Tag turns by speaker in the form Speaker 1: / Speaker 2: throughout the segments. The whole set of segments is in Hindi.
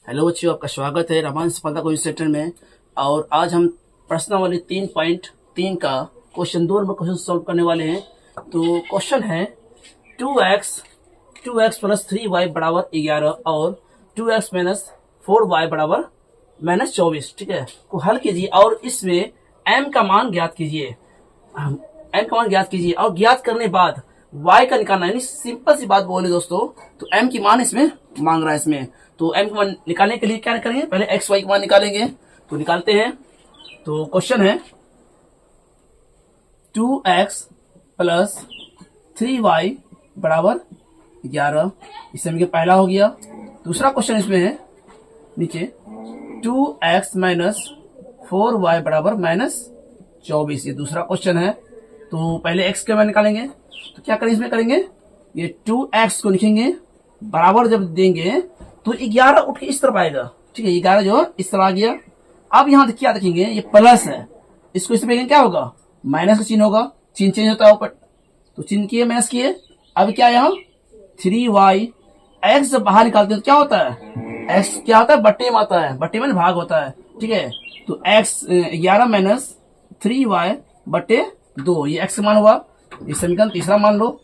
Speaker 1: हेलो बच्चों, आपका स्वागत है रामायण सफलता कोचिंग सेंटर में। और आज हम प्रश्नावली 3.3 का क्वेश्चन 2 नंबर क्वेश्चन सॉल्व करने वाले हैं। तो क्वेश्चन है 2x प्लस 3y बराबर 11 और 2x माइनस 4y बराबर माइनस 24, ठीक है, को हल कीजिए और इसमें m का मान ज्ञात कीजिए। m का मान ज्ञात कीजिए और ज्ञात करने बाद y का निकालना, यानी सिंपल सी बात बोले दोस्तों, तो m की मान इसमें मांग रहा है इसमें। तो m का मान निकालने के लिए क्या करेंगे, पहले x y का मान निकालेंगे। तो निकालते हैं। तो क्वेश्चन है 2x प्लस 3y बराबर 11, इससे हमके पहला हो गया। दूसरा क्वेश्चन इसमें है नीचे 2x माइनस 4y बराबर माइनस 24, ये दूसरा क्वेश्चन है। तो पहले x के मान निकालेंगे। तो क्या करेंगे, इसमें करेंगे ये 2x को लिखेंगे, बराबर जब देंगे तो 11 उठ के इस तरफ आएगा, ठीक है, 11 जो इस तरफ आ गया। अब यहाँ क्या देखेंगे, ये प्लस है, इसको इस पे क्या होगा, माइनस का चिन्ह होगा, चिन्ह चेंज होता है ऊपर, तो चिन्ह किए माइनस किए। अब क्या है यहाँ 3y, x जब बाहर निकालते हैं तो क्या होता है, x क्या होता है, बट्टे में आता है, बट्टे में भाग होता है, ठीक है। तो x 11 माइनस 3y बट्टे 2, ये x मान हुआ, ये समीकरण तीसरा मान लो,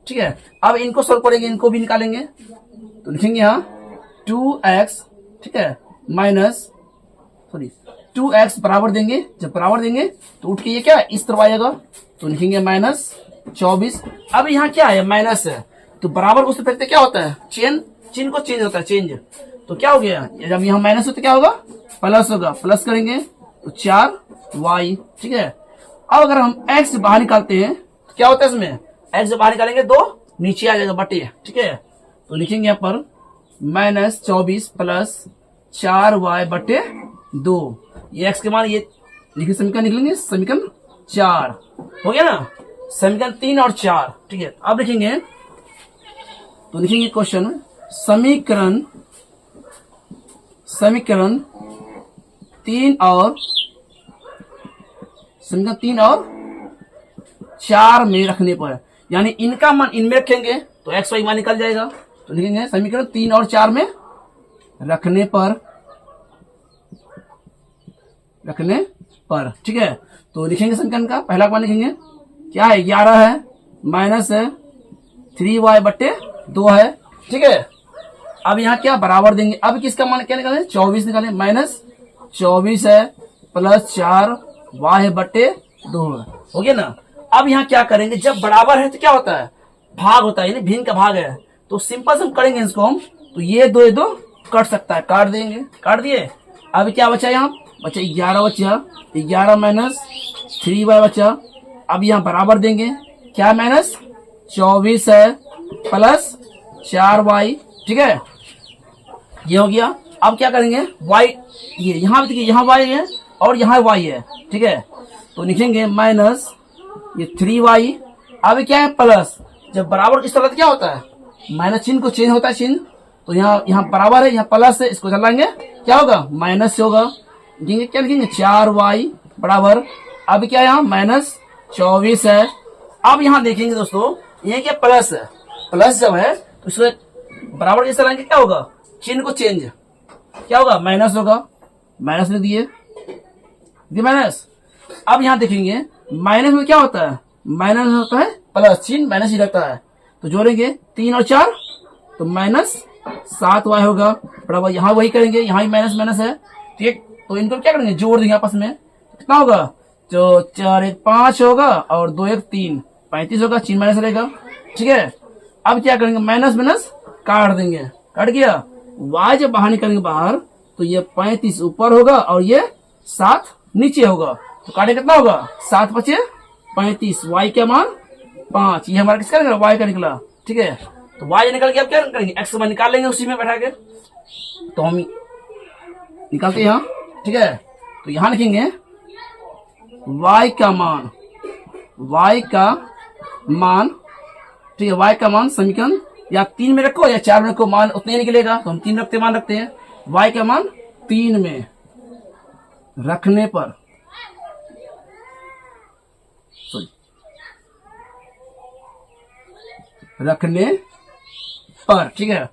Speaker 1: ठीक है। अब इनको सोल्व करेंगे, इनको भी निकालेंगे। तो लिखेंगे यहाँ 2x, ठीक है, माइनस 2x बराबर देंगे, जब बराबर देंगे तो उठ के ये क्या इस तरफ आएगा, तो लिखेंगे माइनस 24। अब यहाँ क्या है, माइनस है, तो बराबर को फेंकते क्या होता है, चिन्ह को चेंज होता है, चेंज। तो क्या हो गया, जब यहाँ माइनस हो तो क्या होगा, प्लस होगा, प्लस करेंगे तो 4y, ठीक है। अब अगर हम x बाहर निकालते हैं तो क्या होता है, इसमें x बाहर निकालेंगे 2 नीचे आ जाएगा बटे, ठीक है। तो लिखेंगे यहाँ पर माइनस 24 प्लस 4y बटे 2, ये x के मान, ये लिखिए समीकरण निकलेंगे, समीकरण 4 हो गया ना, समीकरण 3 और 4, ठीक है। अब लिखेंगे, तो लिखेंगे क्वेश्चन समीकरण 3 और 4 में रखने पर, यानी इनका मान इनमें रखेंगे तो x y मान निकल जाएगा। तो लिखेंगे समीकरण 3 और 4 में रखने पर, ठीक है। तो लिखेंगे समीकरण का पहला मान लिखेंगे, क्या है 11 है, माइनस है 3y बट्टे 2 है, ठीक है। अब यहाँ क्या बराबर देंगे, अब किसका मान क्या निकालें, 24 निकालें, माइनस 24 है प्लस 4y बट्टे 2 हो गया ना। अब यहाँ क्या करेंगे, जब बराबर है तो क्या होता है, भाग होता है, यानी भिन्न का भाग है, तो सिंपल से हम करेंगे इसको हम, तो ये दो कट सकता है, काट देंगे, काट दिए। अब क्या बचा, यहाँ बचा 11 बचा, 11 माइनस 3y बचा। अब यहाँ बराबर देंगे, क्या माइनस 24 है प्लस 4y, ठीक है, ये हो गया। अब क्या करेंगे, y, ये यहाँ देखिए, यहाँ y है और यहाँ y है, ठीक है। तो लिखेंगे माइनस ये 3y, अब क्या है प्लस, जब बराबर इस तरह क्या होता है, माइनस चिन्ह को चेंज होता है चिन्ह, तो यहाँ बराबर है, यहाँ प्लस है, इसको चलाएंगे क्या होगा, माइनस से होगा, लिखेंगे क्या, लिखेंगे 4y बराबर, अब क्या यहाँ माइनस 24 है। अब यहाँ देखेंगे दोस्तों, ये क्या प्लस है, प्लस जब है तो इसको बराबर जैसे लाएंगे क्या होगा, चिन्ह को चेंज, क्या होगा, माइनस होगा, माइनस लिख दिए माइनस। अब यहाँ देखेंगे माइनस में क्या होता है, माइनस में होता है प्लस, चिन्ह माइनस ही रहता है, तो जोड़ेंगे 3 और 4 तो माइनस 7y होगा बराबर, यहाँ वही करेंगे, यहाँ ही माइनस माइनस है, ठीक। तो इनको क्या करेंगे, जोड़ देंगे आपस में, कितना होगा, जो 4 1 5 होगा और 2 1 3 35 होगा, चिन्ह माइनस रहेगा, ठीक है। अब क्या करेंगे, माइनस माइनस काट देंगे, कट गया। y जब बाहर निकलेंगे बाहर तो ये 35 ऊपर होगा और ये 7 नीचे होगा, तो काटे कितना होगा, 7 बचे 35, y का मान 5, ये हमारा किसका निकला, y का निकला, ठीक है। तो y निकल गया, अब क्या करेंगे, x का मान निकाल लेंगे उसी में बैठा के, तो हम निकालते हैं यहाँ, ठीक है। तो यहाँ लिखेंगे y का मान, ठीक है, y का मान समीकरण या 3 में रखो या 4 में रखो, मान उतने निकलेगा, तो हम 3 रखते मान रखते हैं, y का मान 3 में रखने पर, ठीक है,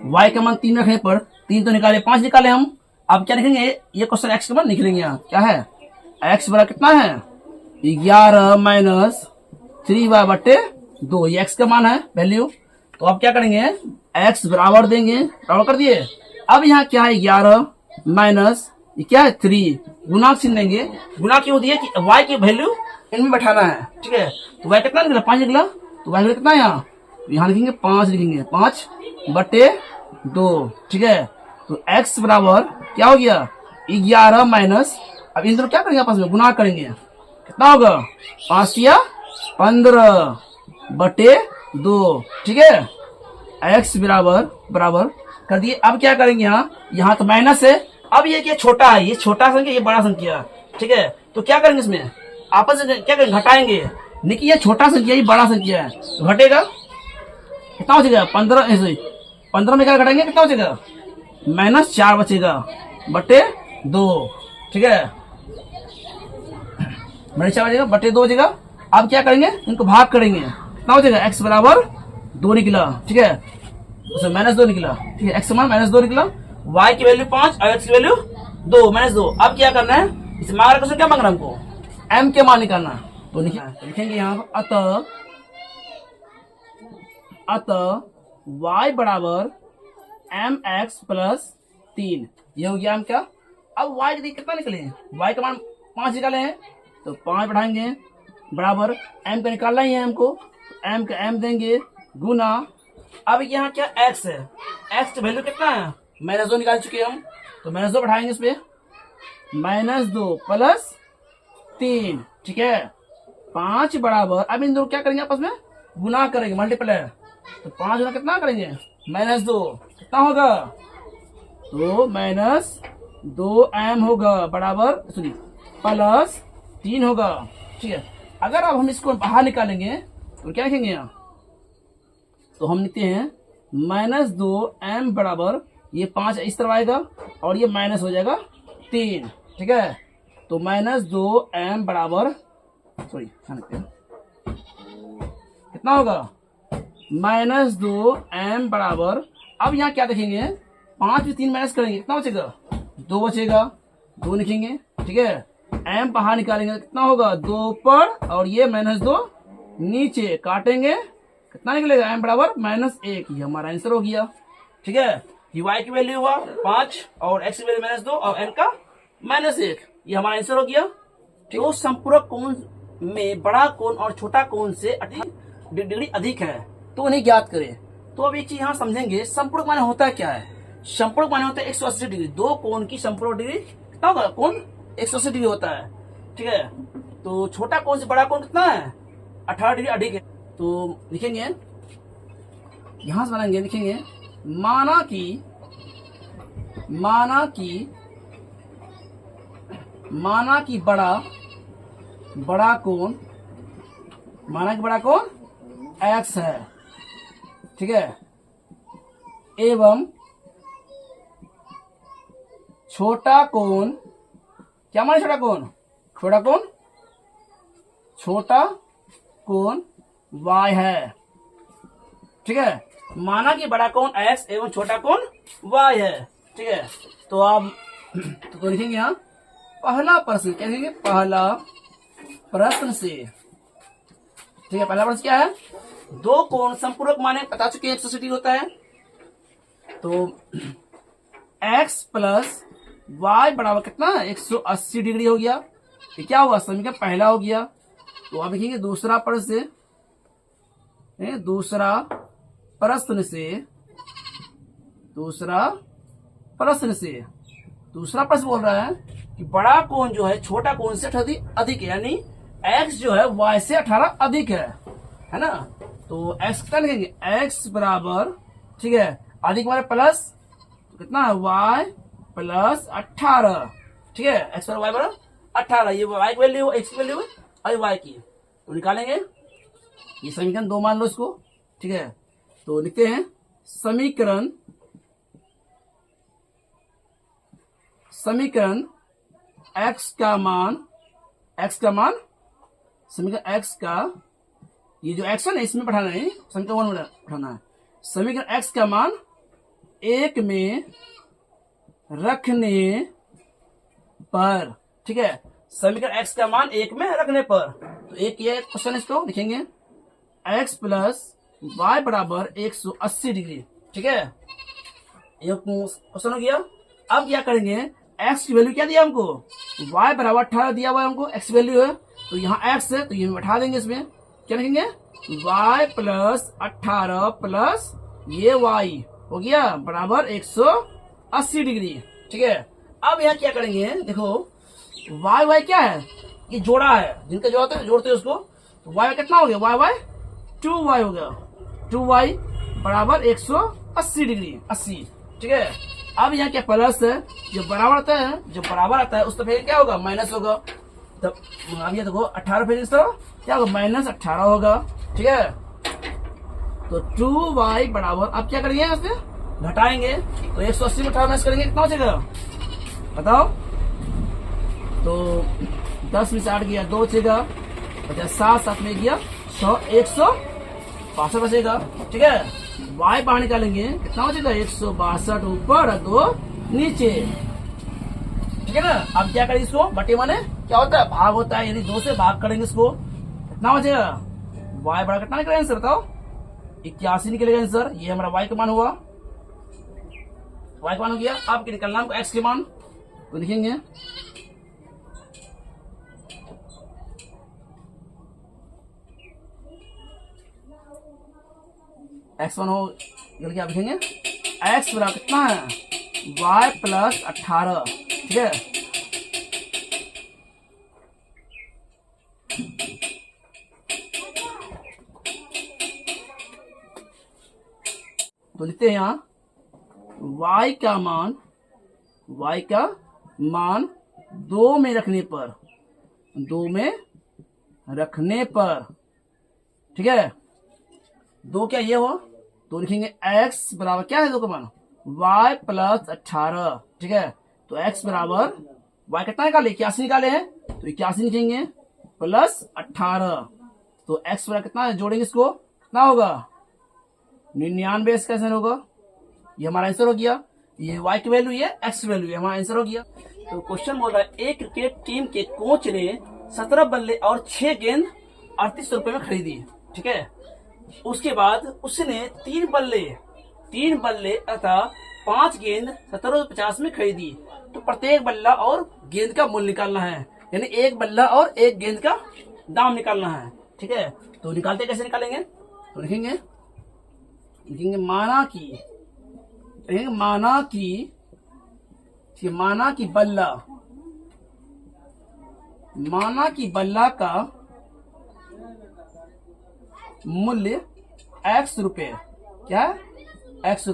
Speaker 1: y का मान 3 रखने पर 3 तो निकाले, 5 निकाले हम। अब क्या लिखेंगे, ये क्वेश्चन एक्स का मान लिख लेंगे। यहाँ क्या है, एक्स बराबर कितना है 11 माइनस 3y बटे 2, ये एक्स का मान है वैल्यू। तो अब क्या करेंगे, एक्स बराबर देंगे, बराबर कर दिए। अब यहाँ क्या है 11 माइनस ये क्या है 3, गुना चिन्ह देंगे। गुना क्यों दिए कि y की वैल्यू इनमें बैठाना है, ठीक है। तो y कितना निकला 5 निकला, तो y कितना है यहाँ, तो यहाँ लिखेंगे 5 लिखेंगे, 5 बटे 2, ठीक है। तो x बराबर क्या हो गया 11 माइनस, अब इन दोनों क्या करेंगे आपस में गुना करेंगे, कितना होगा 5 या 15 बटे 2, ठीक है। x बराबर कर दिए। अब क्या करेंगे, यहाँ तो माइनस है। अब ये क्या छोटा है, ये छोटा संख्या ये बड़ा संख्या, ठीक है। तो क्या करेंगे इसमें आपस में क्या करेंगे, घटाएंगे। देखिए ये छोटा संख्या ये बड़ा संख्या है, तो घटेगा कितना बचेगा 15 में क्या घटाएंगे, कितना बचेगा -4 बचेगा बटे 2, ठीक है। -4 बचेगा बटे 2 बचेगा। अब क्या करेंगे, इनको भाग करेंगे, कितना बचेगा x बराबर 2 निकला, ठीक है, उसमें -2 निकला, ठीक है। x मान -2 निकला, y की वैल्यू 5 और x की वैल्यू 2 -2। अब क्या करना है, इस मांग रहा क्या मांग रहा हमको, m के मान निकालना। तो लिखेंगे यहाँ पर अतः y बराबर mx प्लस 3, ये हो गया हम क्या। अब y यदि कितना निकले, y का मान 5 निकाले हैं, तो 5 बढ़ाएंगे बराबर m का निकालना ही है हमको, m का m देंगे गुना। अब यहाँ क्या x है, x की वैल्यू कितना है -2 निकाल चुके हम, तो -2 बढ़ाएंगे इस पे, -2 प्लस 3, ठीक है। 5 बराबर, अब इन दोनों क्या करेंगे आपस में गुना करेंगे, मल्टीप्लाई। तो 5 गुना कितना करेंगे -2 कितना होगा, तो -2m होगा बराबर प्लस 3 होगा, ठीक है। अगर अब हम इसको बाहर निकालेंगे तो क्या लिखेंगे यहाँ, तो हम लिखते हैं -2m बराबर, ये 5 इस तरफ आएगा और ये माइनस हो जाएगा 3, ठीक है। तो -2m बराबर कितना होगा -2m बराबर। अब यहाँ क्या देखेंगे, 5 में 3 माइनस करेंगे, कितना बचेगा 2 बचेगा, 2 लिखेंगे, ठीक है। m बाहर निकालेंगे कितना होगा 2 पर, और ये -2 नीचे काटेंगे, कितना निकलेगा m बराबर -1, ये हमारा आंसर हो गया, ठीक है। y की वैल्यू हुआ 5 और x की वैल्यू -2 और m का -1, ये हमारा आंसर हो गया। तो संपूरक कोण में बड़ा कोण और छोटा कोण से 18 डिग्री अधिक है, तो उन्हें ज्ञात करें। तो अब एक चीज यहाँ समझेंगे, संपूरक माने होता है क्या है। संपूरक माने होता है 180 डिग्री, दो कोण की संपूरक डिग्री कितना होगा, कोण 180 डिग्री होता है, ठीक है। तो छोटा कोण से बड़ा कोण कितना है 18 डिग्री अधिक है। तो लिखेंगे यहां से बनाएंगे, लिखेंगे माना कि बड़ा कोण x है, ठीक है, एवं छोटा कोण, क्या माने छोटा कोण y है, ठीक है। माना कि बड़ा कोण x एवं छोटा कोण y है, ठीक है। तो आप तो लिखेंगे यहाँ पहला प्रश्न, क्या लिखेंगे पहला प्रश्न से, ठीक है। पहला प्रश्न क्या है, दो कोण संपूरक माने बता चुके हैं 180 डिग्री होता है, तो x प्लस y बराबर कितना 180 डिग्री हो गया, ये क्या हुआ समीकरण पहला हो गया। तो आप लिखेंगे दूसरा प्रश्न बोल रहा है कि बड़ा कोण जो है छोटा कोण से 18 अधिक है, यानी x जो है y से 18 अधिक है ना। तो x कितना लिखेंगे, x बराबर, ठीक है, अधिक वाले प्लस कितना है y प्लस 18, ठीक है। x बराबर y बराबर 18, ये y की वैल्यू x की वैल्यू और y की, तो निकालेंगे ये समीकरण 2 मान लो इसको, ठीक है। तो लिखते हैं समीकरण x का मान समीकरण x का, ये जो x है ना इसमें बैठाना है, समीकरण 1 में बैठाना है। समीकरण x का मान 1 में रखने पर, ठीक है, समीकरण x का मान 1 में रखने पर। तो एक ये क्वेश्चन, इसको लिखेंगे x प्लस वाई बराबर 180 डिग्री, ठीक है, ये क्वेश्चन हो गया। अब क्या करेंगे, x की वैल्यू क्या दिया हमको, y बराबर 18 दिया हुआ है हमको, x वैल्यू है, तो यहाँ x है तो ये बैठा देंगे, इसमें क्या लिखेंगे y प्लस 18 प्लस ये y हो गया बराबर 180 डिग्री, ठीक है। अब यहाँ क्या करेंगे, देखो y y क्या है, ये जोड़ा है, जिनका जोड़ा होता है जोड़ते हैं उसको, तो y कितना हो गया, y 2y हो गया, 2y बराबर 180 डिग्री 80, ठीक है। अब यहाँ क्या प्लस है, जो बराबर आता है, जो बराबर आता है उस तो फिर क्या होगा, माइनस होगा। तब अब ये देखो 18 फिर इस तरह क्या होगा, माइनस 18 होगा, ठीक है। तो 2y बराबर, अब क्या करेंगे, उसमें घटाएंगे, तो 180 में 18 माइनस करेंगे, कितना हो जाएगा बताओ। तो 10 में से 8 गया, 2 बचेगा, 50 7 में गया 100, 162 बचेगा, ठीक है। y बाहर निकालेंगे, कितना बचेगा 162 ऊपर 2 नीचे, ठीक है ना। अब क्या करेंगे, इसको बटे माने क्या होता है, भाग होता है, यानी 2 से भाग करेंगे इसको, कितना बचेगा y बड़ा कितना निकलेगा आंसर बताओ, 81 निकलेगा आंसर। ये हमारा y का मान हुआ, y का मान हो गया। अब निकलना हमको x के मान, तो लिखेंगे x1 हो क्या लिखेंगे, x बराबर कितना है y प्लस 18, ठीक है। तो लिखते हैं यहाँ y का मान 2 में रखने पर, 2 में रखने पर, ठीक है। 2 क्या ये हो, तो लिखेंगे x बराबर क्या है, 2 का मान y प्लस 18, ठीक है। तो x बराबर y कितना निकाले, 81 निकाले हैं, तो 81 लिखेंगे प्लस 18, तो x बराबर कितना है, जोड़ेंगे इसको, कितना होगा 99, इसका आंसर होगा। ये हमारा आंसर हो गया, ये y की वैल्यू, ये x वैल्यू, ये हमारा आंसर हो गया। तो क्वेश्चन बोल रहा है, एक क्रिकेट टीम के कोच ने 17 बल्ले और 6 गेंद 38 रुपए में खरीदी, ठीक है। उसके बाद उसने 3 बल्ले अतः 5 गेंद 1750 में खरीदी, तो प्रत्येक बल्ला और गेंद का मूल्य निकालना है, यानी एक बल्ला और एक गेंद का दाम निकालना है, ठीक है। तो निकालते कैसे निकालेंगे, तो लिखेंगे माना कि बल्ला का मूल्य x रुपए, क्या x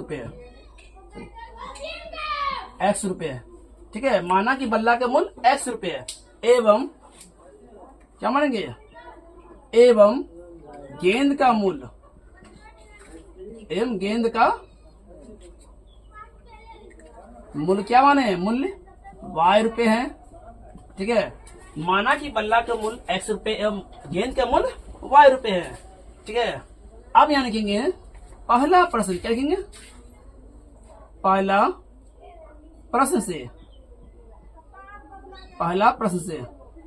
Speaker 1: रुपए, ठीक है। माना कि बल्ला का मूल्य x रुपए एवं क्या मानेंगे, एवं गेंद का मूल्य क्या माने, मूल्य y रुपए है, ठीक है। माना कि बल्ला का मूल्य x रुपए एवं गेंद का मूल्य y रुपए है, ठीक है। अब यहां लिखेंगे पहला प्रश्न, क्या लिखेंगे, पहला प्रश्न से,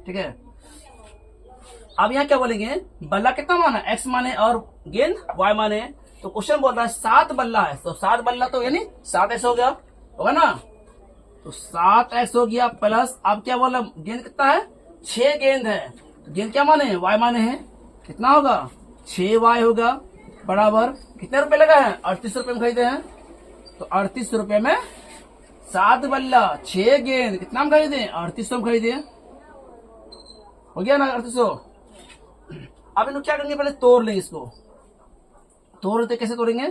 Speaker 1: ठीक है। अब यहाँ क्या बोलेंगे, बल्ला कितना माना, x माने और गेंद y माने, तो क्वेश्चन बोल रहा है 7 बल्ला है, तो 7 बल्ला तो यानी 7x होगा ना, तो 7x हो गया प्लस, अब क्या बोला, गेंद कितना है, 6 गेंद है, तो गेंद क्या माने, y माने हैं, कितना होगा 6y होगा बराबर, कितने रुपए लगा है, 38 रुपए में खरीदे हैं, तो 38 रुपए में 7 बल्ला 6 गेंद कितना में खरीदे, 3800 में खरीदे, हो गया ना 3800। अब इनको क्या करेंगे, पहले तोड़ लेंगे, इसको तोड़ते कैसे तोड़ेंगे,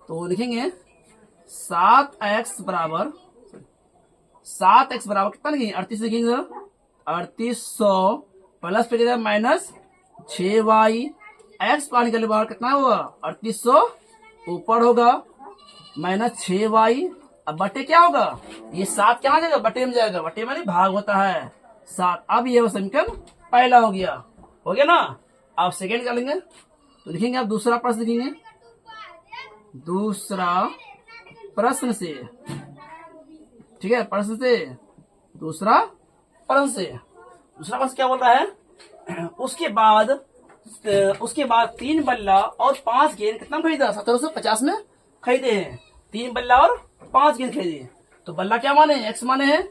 Speaker 1: तो लिखेंगे 7x बराबर कितना लिखेंगे, 38 लिखेंगे, 3800 प्लस पे माइनस 6y, x बाहर निकलने बाहर कितना होगा 3800 ऊपर होगा माइनस 6y, अब बटे क्या होगा, ये 7 क्या आ जाएगा, बटे में जाएगा, बटे में भाग होता है 7। अब ये समीकरण पहला हो गया ना। आप सेकेंड कर लेंगे, तो लिखेंगे आप दूसरा प्रश्न लिखेंगे, दूसरा प्रश्न से ठीक है, प्रश्न से। दूसरा प्रश्न क्या बोल रहा है? उसके बाद 3 बल्ला और 5 गेंद कितना में खरीदा? 1750 में खरीदे हैं। 3 बल्ला और 5 गेंद खरीदे। तो बल्ला क्या माने? x माने हैं,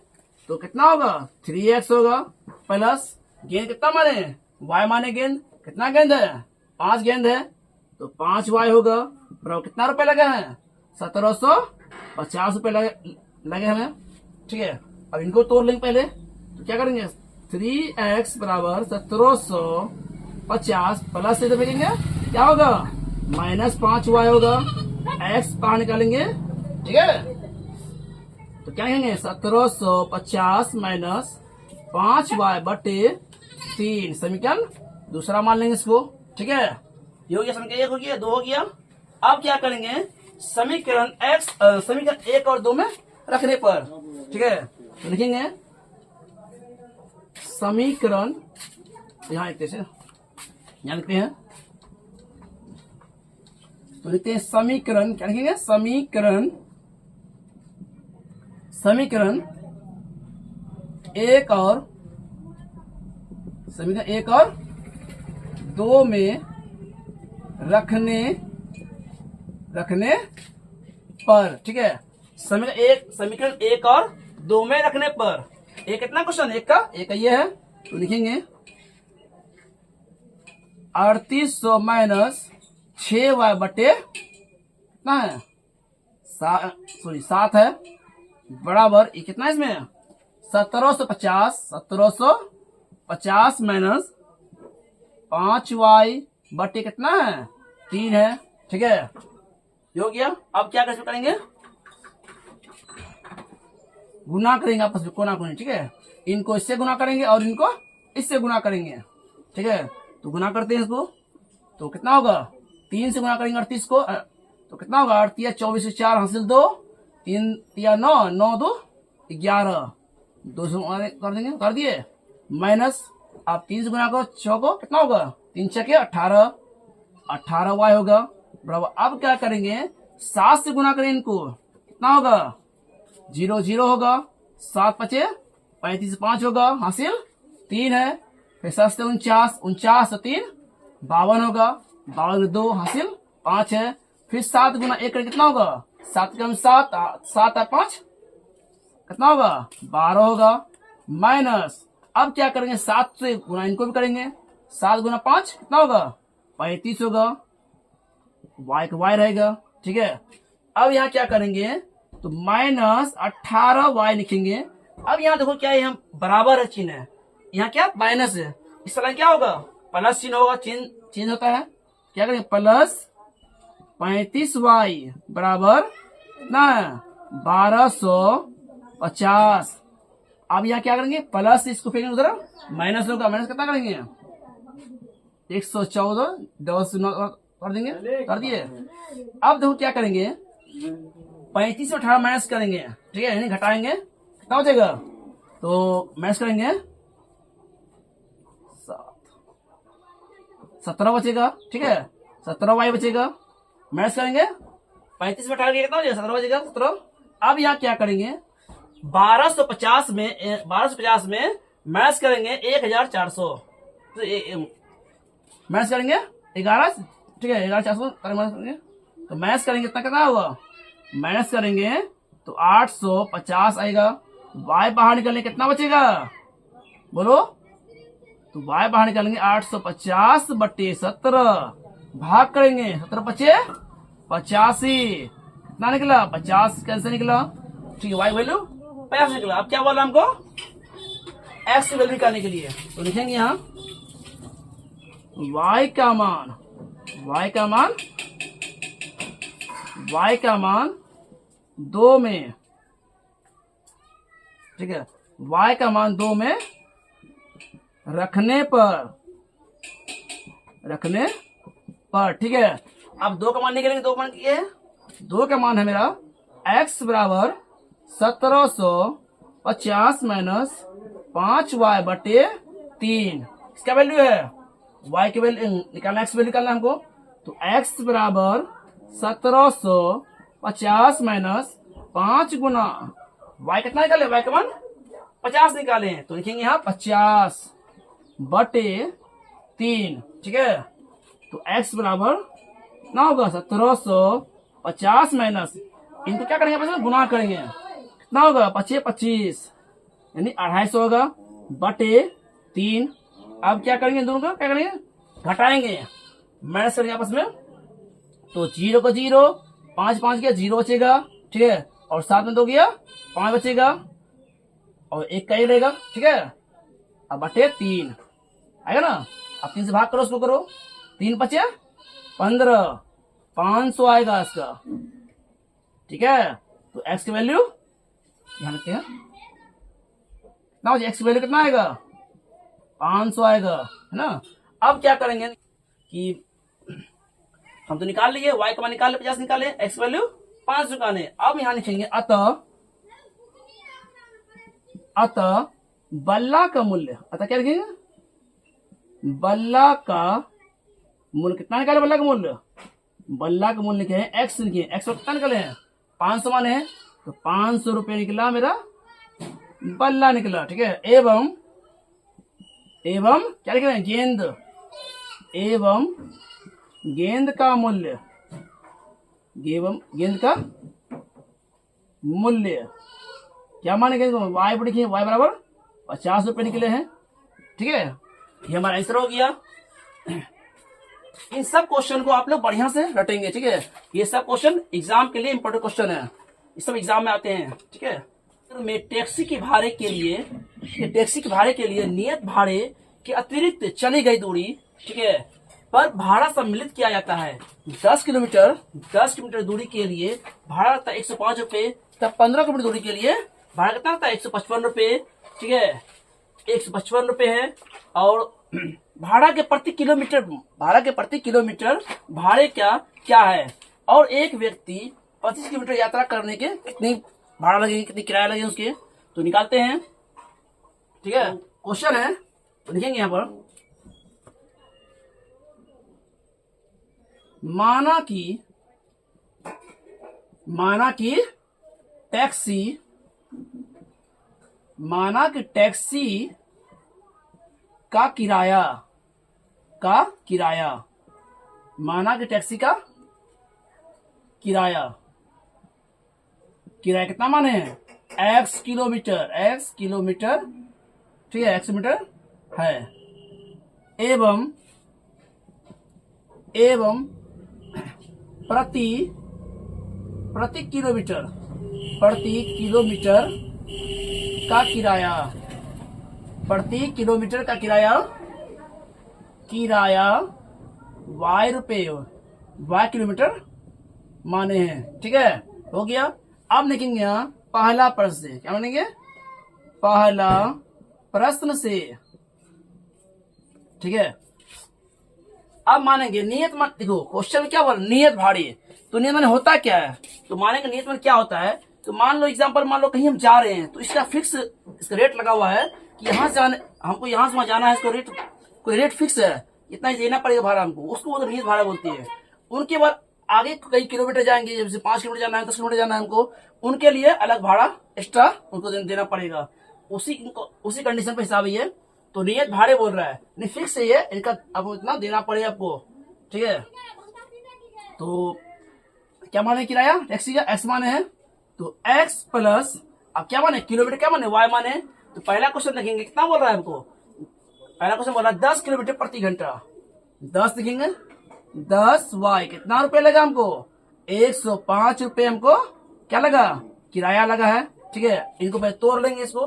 Speaker 1: तो कितना होगा? 3x होगा, प्लस गेंद कितना माने? y माने गेंद, कितना गेंद है? 5 गेंद है, तो 5y होगा। बराबर कितना रुपए लगे हैं? 1750 रुपए लगे हमें, ठीक है। अब इनको तोड़ लेंगे पहले, तो क्या करेंगे? 3x बराबर 1750 प्लस से फेंकेंगे, क्या होगा? -5y होगा। x बाहर निकालेंगे, ठीक है। तो क्या कहेंगे? 1750 माइनस 5y बटे 3, समीकरण दूसरा मान लेंगे इसको, ठीक है। ये हो गया समीकरण 1 हो गया, 2 हो गया। अब क्या करेंगे? समीकरण 1 और 2 में रखने पर, ठीक है, तो लिखेंगे समीकरण, यहाँ लिखते हैं, यहाँ लिखते हैं, तो लिखते हैं समीकरण, क्या लिखेंगे? समीकरण 1 और 2 में रखने पर, ठीक है। समीकरण 1 और 2 में रखने पर, एक कितना क्वेश्चन? एक ये है, तो लिखेंगे 3800 माइनस 6y बटे कितना है? 7 है, बराबर ये कितना है इसमें? 1750 माइनस 5y बटे कितना है? 3 है, ठीक है। ये हो गया। अब क्या करेंगे? गुना करेंगे आपस में, कोना कोनी, ठीक है। इनको इससे गुना करेंगे और इनको इससे गुना करेंगे, ठीक है। तो गुना करते हैं इसको, तो कितना होगा? 3 से गुना करेंगे 38 को, तो कितना होगा? 8 या 24 4 हासिल 2, 3 या 9, 9 2 11, 2 से कर देंगे, कर दिए। माइनस आप 3 से गुना करो 6 को, कितना होगा? 3 6 18, 18y होगा, बराबर। अब क्या करेंगे? 7 से गुना करें इनको, कितना होगा? 0 0 होगा, 7 5 35 5 होगा, हासिल 3 है। फिर 7 से 49, 49 3 52 होगा, 52 2 हासिल 5 है। फिर 7 गुना 1 करें, कितना होगा? 7 कम 7 7 और 5 कितना होगा? 12 होगा, माइनस अब क्या करेंगे? 7 से गुना इनको भी करेंगे, 7 गुना 5 कितना होगा? 35 होगा, y का y रहेगा, ठीक है। अब यहाँ क्या करेंगे? तो -18y लिखेंगे। अब यहाँ देखो क्या है, यहाँ बराबर है चिन्ह है, यहाँ क्या माइनस है, इस तरह क्या होगा? प्लस चिन्ह होगा, चिन्ह होता है। क्या करेंगे? प्लस 35y बराबर ना 1250। अब यहाँ क्या करेंगे? प्लस इसको फेंकेंगे उधर, माइनस होगा, माइनस कितना करेंगे? 114 कर देंगे, कर दिए। अब देखो क्या करेंगे? 35 में 18 माइनस करेंगे, ठीक है, यानी घटाएंगे, कितना हो जाएगा? तो माइनस करेंगे 17 बचेगा, ठीक है, 17y बचेगा। माइनस करेंगे 35 में 18 कितना हो जाएगा? 17 बचेगा, 17। अब यहाँ क्या करेंगे? 1250 में माइनस करेंगे 1400, तो माइनस करेंगे 11, ठीक है, 1400 माइनस करेंगे, तो माइनस करेंगे कितना होगा? माइनस करेंगे तो 850 आएगा। y बाहर निकलेंगे, कितना बचेगा? बोलो, तो y बाहर निकालेंगे 850 बटे 17, भाग करेंगे 17 पचे 85, कितना निकला? 50 कैसे निकला, ठीक है, y वैल्यू 50 निकला। अब क्या बोला हमको? x की वैल्यू निकालने के लिए, तो लिखेंगे यहाँ y का मान 2 में, ठीक है, y का मान 2 में रखने पर, ठीक है। अब 2 का मान निकलेंगे, 2 का मान क्या है? 2 का मान है मेरा x बराबर 1750 माइनस 5y बटे 3, इसका वैल्यू है। y की वैल्यू निकालना, x वैल्यू निकालना हमको, तो x बराबर 1750 माइनस 5 गुना y कितना निकाले, y का मान 50 निकाले हैं, तो लिखेंगे यहाँ 50 बटे 3, ठीक है। तो x बराबर कितना होगा, 1750 माइनस, इनको क्या करेंगे, आपस में गुना करेंगे, कितना होगा 25 25, यानी 250 होगा बटे 3। अब क्या करेंगे, दोनों का क्या करेंगे, घटाएंगे, माइनस करेंगे आपस में, तो 0 का 0, 5 5 गया 0 बचेगा, ठीक है, और 7 में 2 गया 5 बचेगा, और 1 का ही रहेगा, ठीक है। अब बटे 3 आएगा ना, अब 3 से भाग करो, उसको करो, 3 बचे 15, 500 आएगा इसका, ठीक है। तो x की वैल्यू ध्यान रखते हैं ना, x की वैल्यू कितना आएगा, 500 आएगा, है ना। अब क्या करेंगे कि हम तो निकाल लिए, y का मान निकाल ले, 50 निकाले, x की वैल्यू 5 निकाले। अब यहां लिखेंगे अतः बल्ला का मूल्य, अतः क्या लिखेंगे, बल्ला का मूल्य कितना निकाले, बल्ला का मूल्य, बल्ला का मूल्य लिखे हैं x, लिखे x कितना निकाले हैं 500 माने हैं, तो 500 रुपये निकला मेरा बल्ला निकला, ठीक है। एवं क्या लिख रहे हैं, गेंद, एवं गेंद का मूल्य, गेंद का मूल्य क्या मानेंगे, y पर लिखिए, y बराबर 50 रुपये निकले हैं, ठीक है। ये हमारा आंसर हो गया। इन सब क्वेश्चन को आप लोग बढ़िया से रटेंगे, ठीक है। ये सब क्वेश्चन एग्जाम के लिए इंपॉर्टेंट क्वेश्चन है, ये सब एग्जाम में आते हैं, ठीक है। में टैक्सी के भाड़े के लिए नियत भाड़े के अतिरिक्त चली गई दूरी, ठीक है, पर भाड़ा सम्मिलित किया जाता है। 10 किलोमीटर दूरी के लिए भाड़ा लगता है 105 रुपए, तब 15 किलोमीटर दूरी के लिए भाड़ा कितना लगता है 155 रुपए, ठीक है, 155 रुपए है। और भाड़ा के प्रति किलोमीटर भाड़े क्या है, और एक व्यक्ति 25 किलोमीटर यात्रा करने के कितनी भाड़ा लगेगी, कितनी किराया लगेगी उसके, तो निकालते हैं, ठीक है। क्वेश्चन है तो लिखेंगे यहां पर, माना कि टैक्सी का किराया कितना माने हैं, x किलोमीटर, ठीक है, x मीटर है, एवं प्रति किलोमीटर का किराया y रुपये y किलोमीटर माने हैं, ठीक है, हो गया। अब लिखेंगे यहाँ पहला प्रश्न से, क्या मानेंगे, पहला प्रश्न से, ठीक है। अब मानेंगे नियत मान, देखो क्वेश्चन में क्या बोला, नियत भाड़ी, तो नियत मान होता क्या है, तो मानेंगे नियत मान क्या होता है। तो मान लो एग्जांपल, मान लो कहीं हम जा रहे हैं, तो इसका रेट लगा हुआ है कि हमको यहाँ से वहां जाना है, इसको कोई रेट फिक्स है, इतना ही देना पड़ेगा भाड़ा हमको, उसको वो नियत भाड़ा बोलती है। उनके बाद आगे कई किलोमीटर जाएंगे, जैसे 5 किलोमीटर जाना है, 10 किलोमीटर जाना है हमको, उनके लिए अलग भाड़ा एक्स्ट्रा उनको देना पड़ेगा, उसी कंडीशन पर हिसाब है। तो नियत भाड़े बोल रहा है, नहीं फिक्स है ये, इनका अब इतना देना पड़ेगा आपको, ठीक है। तो क्या माने किराया टैक्सी का, x माने है, तो x प्लस, अब क्या माने किलोमीटर, क्या माने y माने, तो पहला क्वेश्चन देखेंगे कितना बोल रहा है हमको, पहला क्वेश्चन बोल रहा है 10 किलोमीटर प्रति घंटा, 10 देखेंगे, 10 y कितना रुपए लगा हमको, 105 रुपए हमको क्या लगा, किराया लगा है, ठीक है। इनको पहले तोड़ लेंगे, इसको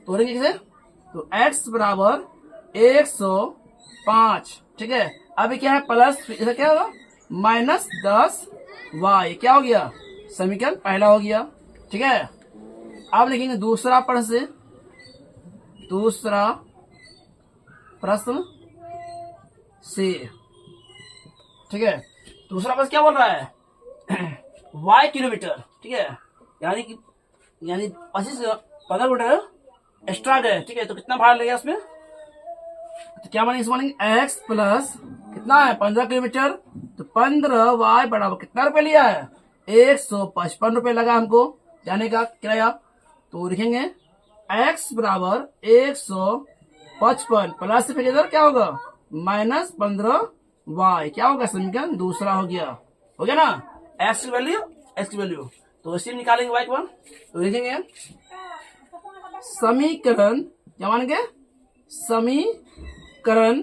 Speaker 1: तोड़ेंगे कैसे, तो x बराबर 105, ठीक है। अभी क्या है प्लस, इधर क्या होगा -10 y, क्या हो गया, समीकरण पहला हो गया, ठीक है। अब लिखेंगे दूसरा प्रश्न से, ठीक है। दूसरा प्रश्न क्या बोल रहा है y किलोमीटर, ठीक है, यानी 15 किलोमीटर एक्स्ट्रा गए, ठीक है, तो कितना भाड़ा लगेगा उसमें, तो क्या मानेंगे, मानेंगे x प्लस कितना है 15 किलोमीटर, तो 15 y बराबर कितना रुपए लिया है, 155 रुपए लगा हमको जाने का किराया। तो लिखेंगे x बराबर 155 प्लस फिर इधर क्या होगा -15y, क्या होगा समीकरण दूसरा हो गया ना। x की वैल्यू तो इसी निकालेंगे y के मान। तो लिखेंगे समीकरण, क्या मानेंगे, समीकरण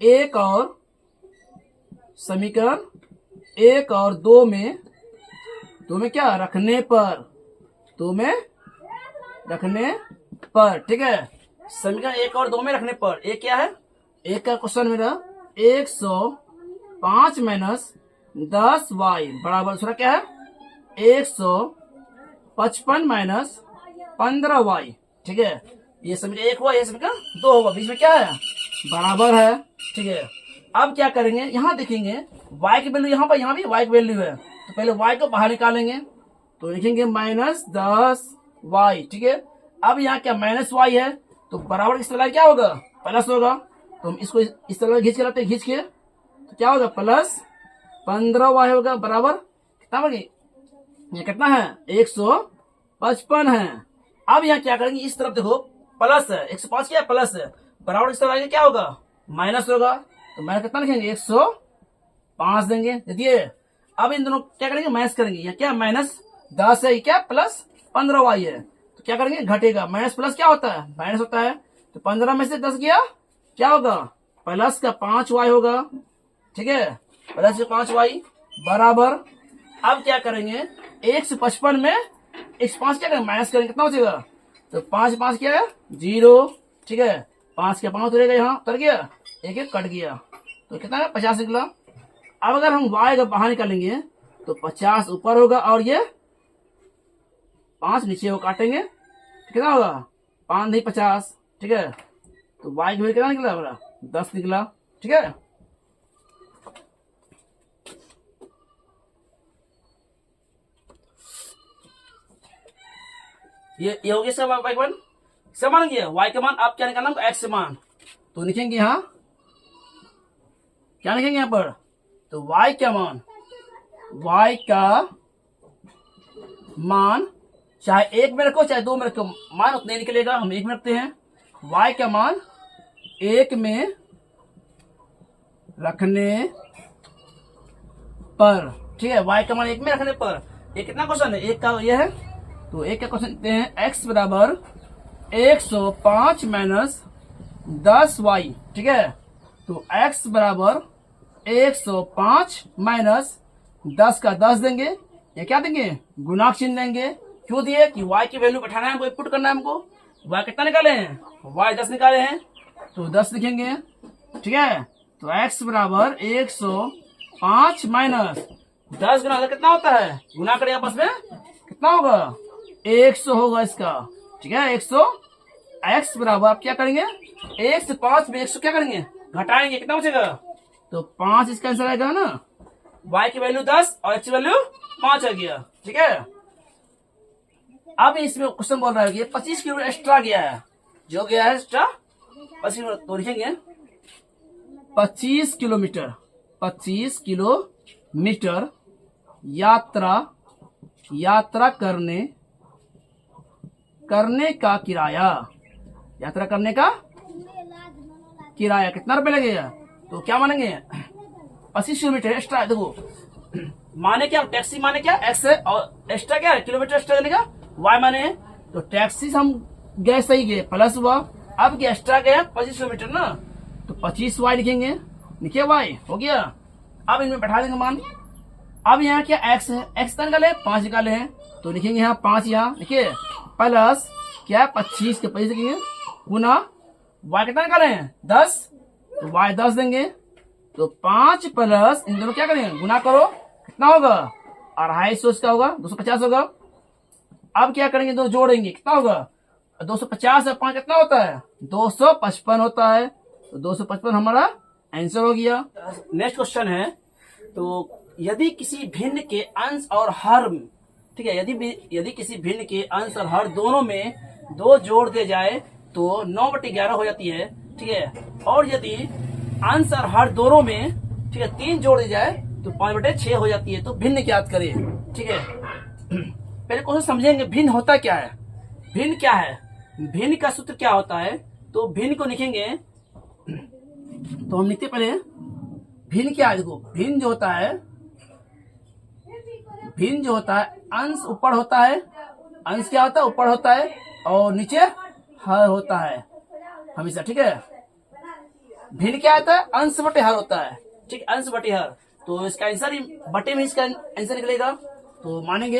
Speaker 1: एक और दो में क्या रखने पर, ठीक है। समीकरण एक और दो में रखने पर, एक क्या है, एक का क्वेश्चन मेरा 105 माइनस 10y बराबर दूसरा क्या है 155 माइनस 15y, ठीक है। ये समीकरण एक हुआ, ये समीकरण दो होगा, बीच में क्या है बराबर है, ठीक है। अब क्या करेंगे, यहाँ देखेंगे y की वैल्यू, यहाँ भी y की वैल्यू है, तो पहले y को बाहर निकालेंगे, तो लिखेंगे -10y, ठीक है। अब यहाँ क्या -y है, तो बराबर इस तरह क्या होगा प्लस होगा, तो हम इसको इस तरह खींच के लाते हैं, खींच के तो क्या होगा प्लस 15y होगा बराबर कितना बनी, ये कितना है 155 है। अब यहाँ क्या करेंगे, इस तरफ देखो प्लस है, 105 क्या है प्लस है, बराबर इस तरफ आएगा क्या होगा माइनस होगा, तो माइनस कितना लिखेंगे 105 देंगे, देखिए। अब इन दोनों क्या करेंगे माइनस करेंगे, यहाँ क्या -10 है, क्या प्लस 15y है, तो क्या करेंगे घटेगा, माइनस प्लस क्या होता है माइनस होता है, तो 15 में से 10 गया क्या होगा प्लस का 5y होगा, ठीक है, प्लस का 5y बराबर। अब क्या करेंगे 155 में 105 क्या करेंगे माइनस करेंगे, कितना बचेगा, तो 5 क्या है 0, ठीक है, 5 के 5 उतरेगा, यहाँ उतर गया, एक कट गया, तो कितना है 50 निकला। अब अगर हम y का बाहर निकालेंगे तो 50 ऊपर होगा और ये 5 नीचे हो, काटेंगे तो कितना होगा 5 नहीं 50, ठीक है। तो y की वैल्यू कितना निकला हमारा 10 निकला, ठीक है। ये हो गया सब y का मान, समान गया y का मान। आप क्या निकालना x मान, तो लिखेंगे यहाँ क्या लिखेंगे यहाँ पर, तो y का मान चाहे एक में रखो चाहे दो में रखो, मान उतने निकलेगा, हम एक में रखते हैं। y का मान एक में रखने पर, ठीक है, y का मान एक में रखने पर, ये कितना क्वेश्चन है, एक का ये है, तो एक का क्वेश्चन लिखते हैं x बराबर 105 माइनस 10y, ठीक है। तो x बराबर 105 माइनस 10 का 10 देंगे, या क्या देंगे गुणाक चिन्ह देंगे, क्यों दिए कि y की वैल्यू बैठाना है हमको, पुट करना है हमको। y कितना निकाले हैं, y 10 निकाले हैं, तो 10 लिखेंगे, ठीक है। तो x बराबर 105 माइनस 10 गुना कितना होता है, गुना करें आपस में कितना होगा 100 होगा इसका, ठीक है 100। x बराबर आप क्या करेंगे 1 से 5 में 100 क्या करेंगे घटाएंगे, कितना बचेगा, तो 5 इसका आंसर आएगा ना। y की वैल्यू 10 और x की वैल्यू 5 आ गया, ठीक है। अब इसमें क्वेश्चन बोल रहा है कि 25 किलोमीटर एक्स्ट्रा गया है, जो गया है एक्स्ट्रा 25 किलोमीटर, तो लिखेंगे 25 किलोमीटर यात्रा करने का किराया, यात्रा करने का किराया कितना रुपए लगेगा, तो क्या मानेंगे 25 किलोमीटर एक्स्ट्रा, देखो माने क्या टैक्सी माने क्या एक्स है, और एक्स्ट्रा क्या है किलोमीटर एक्स्ट्रा देने का y माने है, तो टैक्सी हम गए सही गए प्लस हुआ, अब क्या एक्स्ट्रा गया 25 किलोमीटर ना, तो 25y लिखेंगे, लिखिए y हो गया। अब इनमें बैठा देंगे मान। अब यहाँ क्या x है, x निकाले 5 निकाले हैं, तो लिखेंगे यहाँ 5, यहाँ लिखिए प्लस क्या 25 के 25 लिखेंगे गुना y कितना निकाले हैं 10, तो y 10 देंगे, तो 5 प्लस इन दोनों क्या करेंगे गुना करो, कितना होगा 250 इसका होगा 250 होगा। अब क्या करेंगे दो जोड़ेंगे, कितना होगा 250 और 5 कितना होता है 255 होता है, तो 255 हमारा आंसर हो गया। नेक्स्ट क्वेश्चन है, तो यदि किसी भिन्न के अंश और हर, ठीक है, यदि किसी भिन्न के अंश और हर दोनों में 2 जोड़ दिए जाए तो 9/11 हो जाती है, ठीक है। और यदि अंश और हर दोनों में, ठीक है, 3 जोड़ दी जाए तो 5/6 हो जाती है, तो भिन्न ज्ञात करें, ठीक है। पहले क्वेश्चन समझेंगे भिन्न होता क्या है, भिन्न क्या है, भिन्न का सूत्र क्या होता है, तो भिन्न को लिखेंगे तो हम लिखते पहले भिन्न क्या है। देखो भिन्न जो होता है, भिन्न जो होता है अंश ऊपर होता है, अंश क्या होता है ऊपर होता है और नीचे हर होता है हमेशा, ठीक है। भिन्न क्या होता है, अंश बटे हर होता है, ठीक, अंश बटे हर। तो इसका आंसर बटे में इसका आंसर निकलेगा, तो मानेंगे,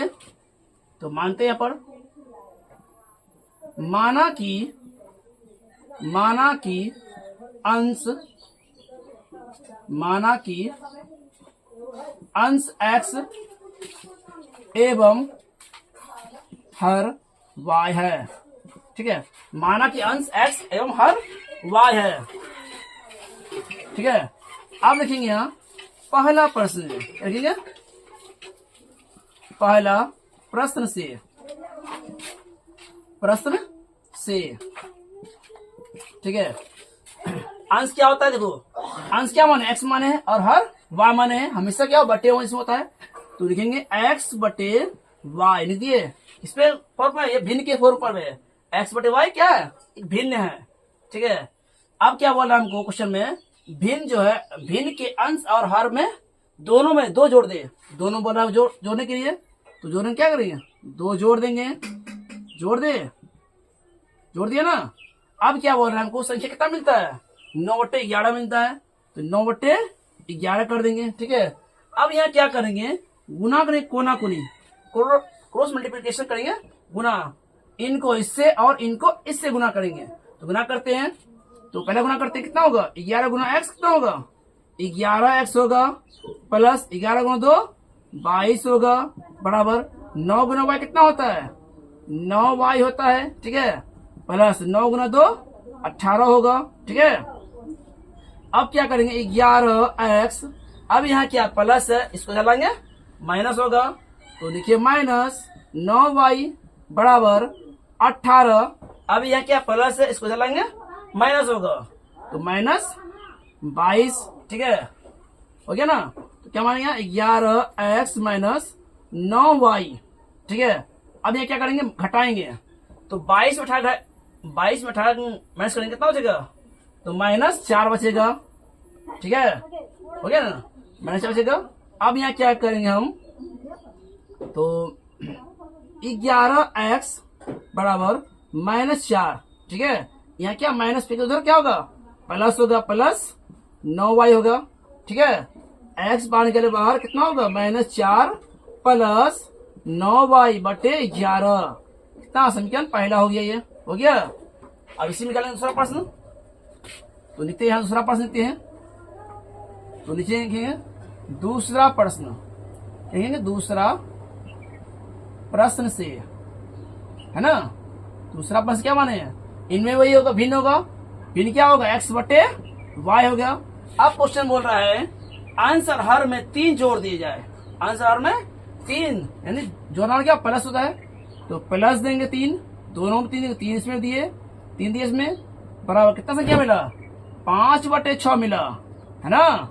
Speaker 1: तो मानते हैं यहाँ पर। माना कि अंश, माना कि अंश x एवं हर y है, ठीक है। माना कि अंश x एवं हर y है, ठीक है। अब देखेंगे यहाँ पहला प्रश्न, देखेंगे पहला प्रश्न से, ठीक है। अंश क्या होता है, देखो अंश क्या माने, x माने है और हर y माने है, हमेशा क्या बटे इसमें होता है, तो लिखेंगे x बटे y, लिख दिए। इस पे फॉर्म है, ये भिन्न के फॉर्म पर है, x बटे y क्या है, एक भिन्न है, ठीक है। अब क्या बोल रहा है हमको क्वेश्चन में, भिन्न जो है, भिन्न के अंश और हर में दोनों में दो जोड़ दे, दोनों बोल रहा है जोड़ने के लिए, तो जोड़ने क्या करेंगे, दो जोड़ देंगे, जोड़ दिया ना। अब क्या बोल रहा है हमको, संख्या कितना मिलता है, 9/11 मिलता है, तो 9/11 कर देंगे, ठीक है। अब यहाँ क्या करेंगे, गुना करेंगे, कोना कोनी, क्रॉस मल्टीप्लिकेशन करेंगे, गुना, इनको इससे और इनको इससे गुना करेंगे, तो गुना करते हैं। तो पहले गुना करते हैं, कितना होगा, 11 गुना x कितना होगा, 11x होगा, प्लस 11 गुना 2 22 होगा, बराबर 9 गुना y कितना होता है, 9y होता है, ठीक है, प्लस 9 गुना 2 18 होगा, ठीक है। अब क्या करेंगे, 11x, अब यहाँ क्या प्लस है, इसको चलाएंगे माइनस होगा, तो लिखिए माइनस 9y बराबर 18। अब यहाँ क्या प्लस है, इसको चलाएंगे माइनस होगा, तो माइनस 22, ठीक है, हो गया ना। तो क्या मानेंगे, 11x माइनस 9y, ठीक है। अब ये क्या करेंगे, घटाएंगे, तो 22 में 18 माइनस करेंगे, कितना बचेगा, तो माइनस 4 बचेगा, ठीक है, हो गया ना, माइनस 4 बचेगा। अब यहाँ क्या करेंगे हम, तो 11x बराबर माइनस 4, ठीक है। यहाँ क्या माइनस पे उधर क्या होगा, प्लस होगा, प्लस 9y होगा, ठीक है। x बाहर निकले बाहर, कितना होगा, -4 प्लस 9y बटे 11, कितना समीकरण पहला हो गया, ये हो गया। अब इसी में निकालेंगे दूसरा प्रश्न, तो लिखते हैं यहाँ दूसरा प्रश्न लिखते हैं, तो नीचे लिखेंगे दूसरा प्रश्न, लिखेंगे दूसरा प्रश्न से, है ना। दूसरा प्रश्न क्या माने, इनमें वही होगा, भिन्न होगा, भिन्न क्या होगा, x बटे y हो गया। अब क्वेश्चन बोल रहा है अंश और हर में 3 जोड़ दिए जाए, अंश और हर में 3, यानी जोड़ना क्या प्लस होता है, तो प्लस देंगे 3, दोनों में 3, 3 इसमें दिए, 3 दिए इसमें, बराबर कितना संख्या मिला, 5/6 मिला, है ना।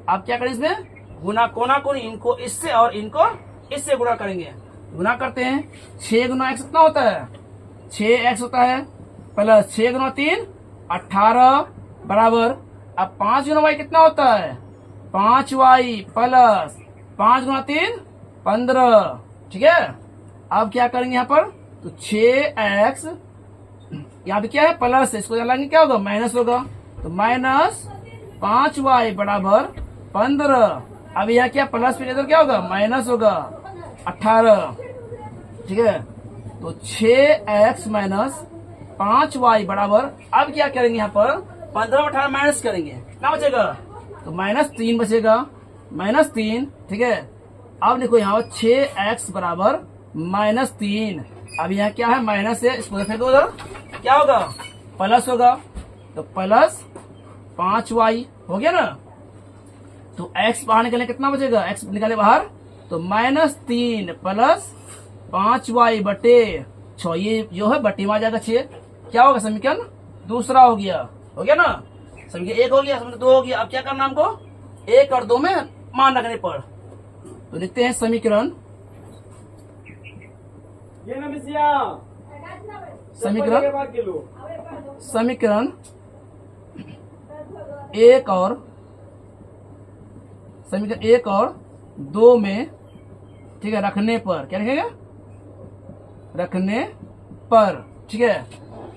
Speaker 1: आप क्या करें, इसमें गुना, कोना कोनी, इनको इससे और इनको इससे गुना करेंगे, गुना करते हैं, 6 गुना x कितना होता है, 6x होता है, प्लस 6 गुना 3 18 बराबर, अब 5 गुना y कितना होता है, 5y प्लस 5 गुना 3 15, ठीक है। अब क्या करेंगे यहाँ पर, तो 6x, यहाँ पे क्या है प्लस, इसको चलाएंगे क्या होगा, माइनस होगा, तो माइनस 5y बराबर 15। अब यहाँ क्या प्लस पे इधर क्या होगा, माइनस होगा 18, ठीक है। तो 6x माइनस 5y बराबर, अब क्या करेंगे यहाँ पर, 15 में 18 माइनस करेंगे, कितना बचेगा, तो -3 बचेगा, -3, ठीक है। अब देखो यहाँ 6x बराबर -3, अब यहाँ क्या है, माइनस है, इसको फेंको उधर, क्या होगा, प्लस होगा, तो प्लस 5y हो गया ना। तो x बाहर निकलने कितना बचेगा, x निकाले बाहर, तो -3 प्लस 5y बटे 6, ये जो है बटी में आ जाएगा 6, क्या होगा, समीकरण दूसरा हो गया ना, समीकरण 1 हो गया, समीकरण 2 हो गया। अब क्या करना हमको, 1 और 2 में मान रखने पर, तो लिखते हैं समीकरण, समीकरण एक और दो में, ठीक है, रखने पर क्या लिखेगा, रखने पर, ठीक है।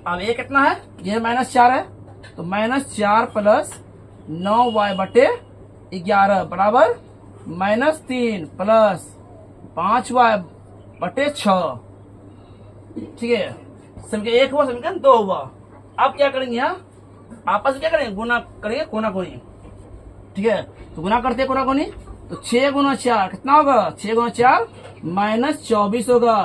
Speaker 1: अब ये कितना है, ये -4 है, तो -4 प्लस 9y बटे 11 बराबर -3 प्लस 5y बटे 6, ठीक है। समीकरण एक हुआ, समीकरण दो हुआ। अब क्या करेंगे, यहाँ आपस में क्या करेंगे, गुना करेंगे, कोना कोनी, ठीक है। तो गुना करते हैं कोना कोनी, तो 6 गुना 4 कितना होगा, 6 गुना 4 -24 होगा,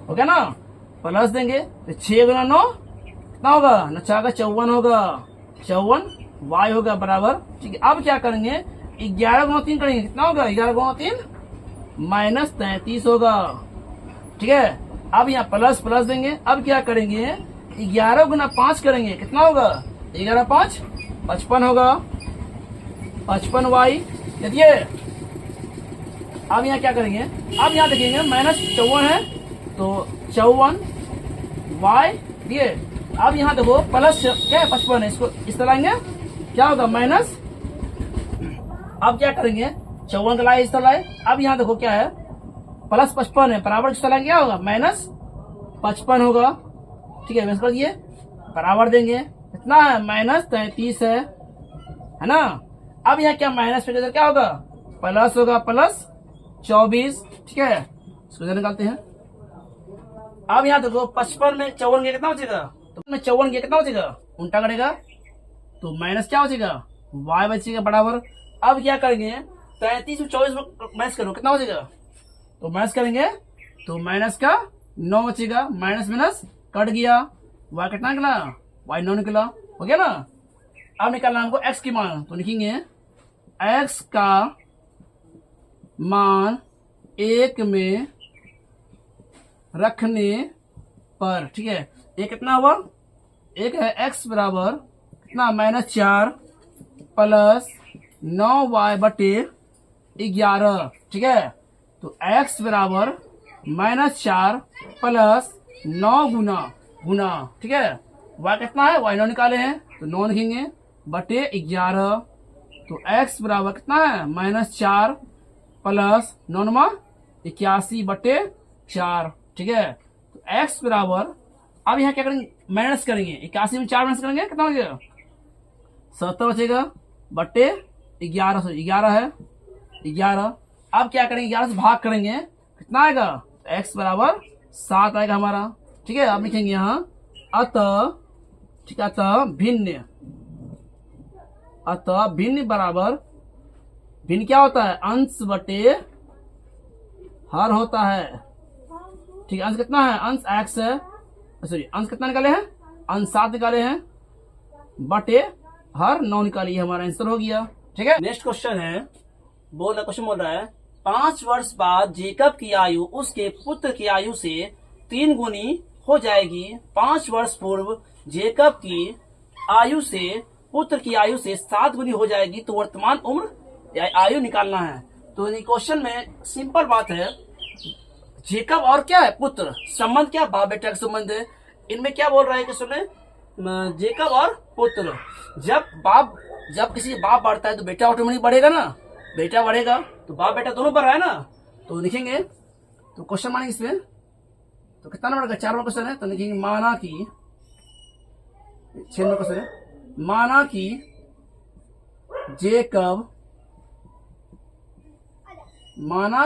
Speaker 1: हो गया ना। प्लस देंगे तो 6 गुना 9 कितना होगा, 9 4 का 54 होगा, 54y होगा बराबर, ठीक है। अब क्या करेंगे, 11 गुना 3 करेंगे, कितना होगा, 11 गुना 3 -33 होगा, ठीक है। अब यहाँ प्लस प्लस देंगे, अब क्या करेंगे, 11 गुना 5 करेंगे, कितना होगा, 11 5 55 होगा, 55y। देखिए अब यहाँ क्या करेंगे, अब यहाँ देखेंगे -54 है, तो 54y दिए। अब यहाँ देखो प्लस क्या है, 55 है, इसको इस तरह लाएंगे, क्या होगा माइनस। अब क्या करेंगे, 54 का लाए, इस तरह लाए। अब यहाँ देखो क्या है, प्लस 55 है, बराबर किस तरह क्या होगा, -55 होगा, ठीक है। वैसे ये बराबर देंगे, कितना है, -33 है ना। अब यहाँ क्या माइनस पे क्या होगा, प्लस होगा, प्लस 24, ठीक है। इसको निकालते हैं। अब यहाँ देखो 55 में 54 कितना हो जाएगा, तो 54 कितना हो जाएगा, उल्टा करेगा तो माइनस क्या हो जाएगा, y बचेगा बराबर। अब क्या करेंगे, 33 में 24 माइनस करो, कितना हो जाएगा, तो माइनस करेंगे तो माइनस का 9 बचेगा, माइनस माइनस कट गया, y कितना निकला, y 9 निकला, हो गया ना। अब निकालना हमको x की मान, तो लिखेंगे x का मान 1 में रखने पर, ठीक है। ये कितना हुआ, एक है x बराबर कितना, -4 प्लस 9y बटे 11, ठीक है। तो x बराबर -4 प्लस 9 गुना, ठीक है। y कितना है, y 9 निकाले हैं, तो 9 लिखेंगे बटे 11, तो x बराबर कितना है, -4 प्लस 9 81 बटे 4, ठीक है। तो x बराबर, अब यहाँ क्या करेंगे, माइनस करेंगे, 81 में 4 माइनस करेंगे, कितना हो जाएगा, 70 बचेगा बटे 11, 11 है 11। अब क्या करेंगे, 11 से भाग करेंगे, कितना आएगा, x बराबर 7 आएगा हमारा, ठीक है। अब लिखेंगे यहाँ अतः, ठीक है, अतः भिन्न बराबर, भिन्न क्या होता है, अंश बटे हर होता है, ठीक है। अंश कितना है, अंश x है, सॉरी अंश कितना निकाले हैं, अंश 7 निकाले हैं, बटे हर 9 निकाली है, हमारा आंसर हो गया, ठीक है। नेक्स्ट क्वेश्चन है, क्वेश्चन बोल रहा है 5 वर्ष बाद जेकब की आयु उसके पुत्र की आयु से 3 गुनी हो जाएगी। 5 वर्ष पूर्व जेकब की आयु से पुत्र की आयु से 7 गुनी हो जाएगी, तो वर्तमान उम्र या आयु निकालना है। तो क्वेश्चन में सिंपल बात है, जेकब और क्या है, पुत्र, संबंध क्या, बाप बेटा का संबंध है। इनमें क्या बोल रहा है कि सुने, जेकब और पुत्र, जब किसी बाप बढ़ता है तो बेटा ऑटोमेटिक बढ़ेगा ना, बेटा बढ़ेगा तो बाप बेटा दोनों बढ़ रहा है ना। तो लिखेंगे, तो क्वेश्चन मानेंगे इसमें, तो कितना नंबर का, 4 नंबर क्वेश्चन है, तो लिखेंगे माना कि 6 नंबर क्वेश्चन है, माना